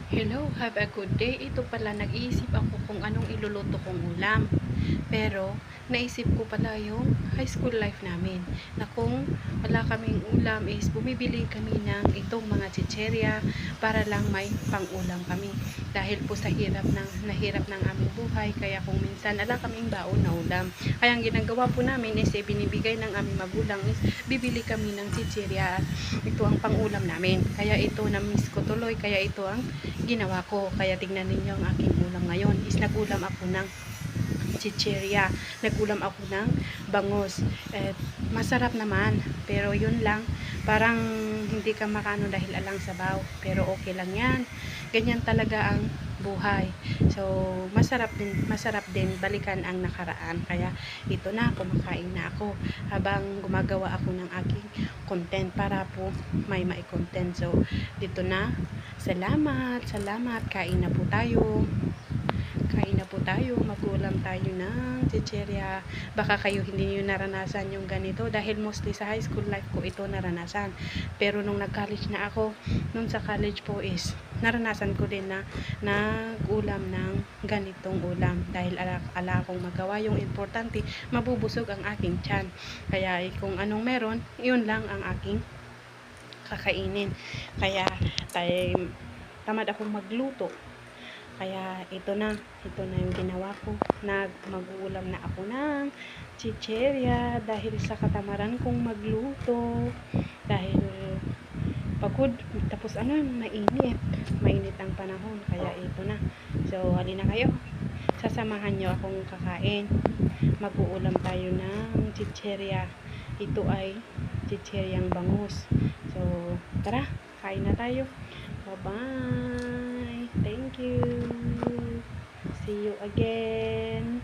Hello, have a good day. Ito pala, nag-iisip ako kung anong iluluto kong ulam. Pero, naisip ko pala yung high school life namin. Na kung wala kaming ulam is bumibili kami ng itong mga chicherya para lang may pang-ulam kami. Dahil po sa nahirap ng aming buhay, kaya kung minsan ala kaming baon na ulam. Kaya ang ginagawa po namin is binibigay ng aming magulang is bibili kami ng chicherya. Ito ang pang-ulam namin. Kaya ito na-miss ko tuloy. Kaya ito ang ginawa ko. Kaya tignan ninyo ang aking ulam ngayon is nagulam ako ng chicherya, nagulam ako ng bangus. Masarap naman, pero yun lang, parang hindi ka makano dahil alang sabaw, pero okay lang yan, ganyan talaga ang buhay. So masarap din balikan ang nakaraan. Kaya ito na, kumakain na ako habang gumagawa ako ng aking content para po may content. So dito na, salamat, kain na po tayo. Magulam tayo ng chicherya. Baka kayo hindi nyo naranasan yung ganito dahil mostly sa high school life ko ito naranasan. Pero nung nag-college na ako, nung sa college po is naranasan ko din na nag-ulam ng ganitong ulam dahil ala akong magawa. Yung importante, mabubusog ang aking tiyan. Kaya kung anong meron, yun lang ang aking kakainin. Kaya tamad akong magluto. Kaya ito na yung ginawa ko. Mag-uulam na ako ng chicherya dahil sa katamaran kong magluto. Dahil pagod, tapos mainit ang panahon. Kaya ito na. So, halina kayo. Sasamahan nyo akong kakain. Mag-uulam tayo ng chicherya. Ito ay chicheryang bangus. So, tara, kain na tayo. Bye-bye. Thank you. See you again.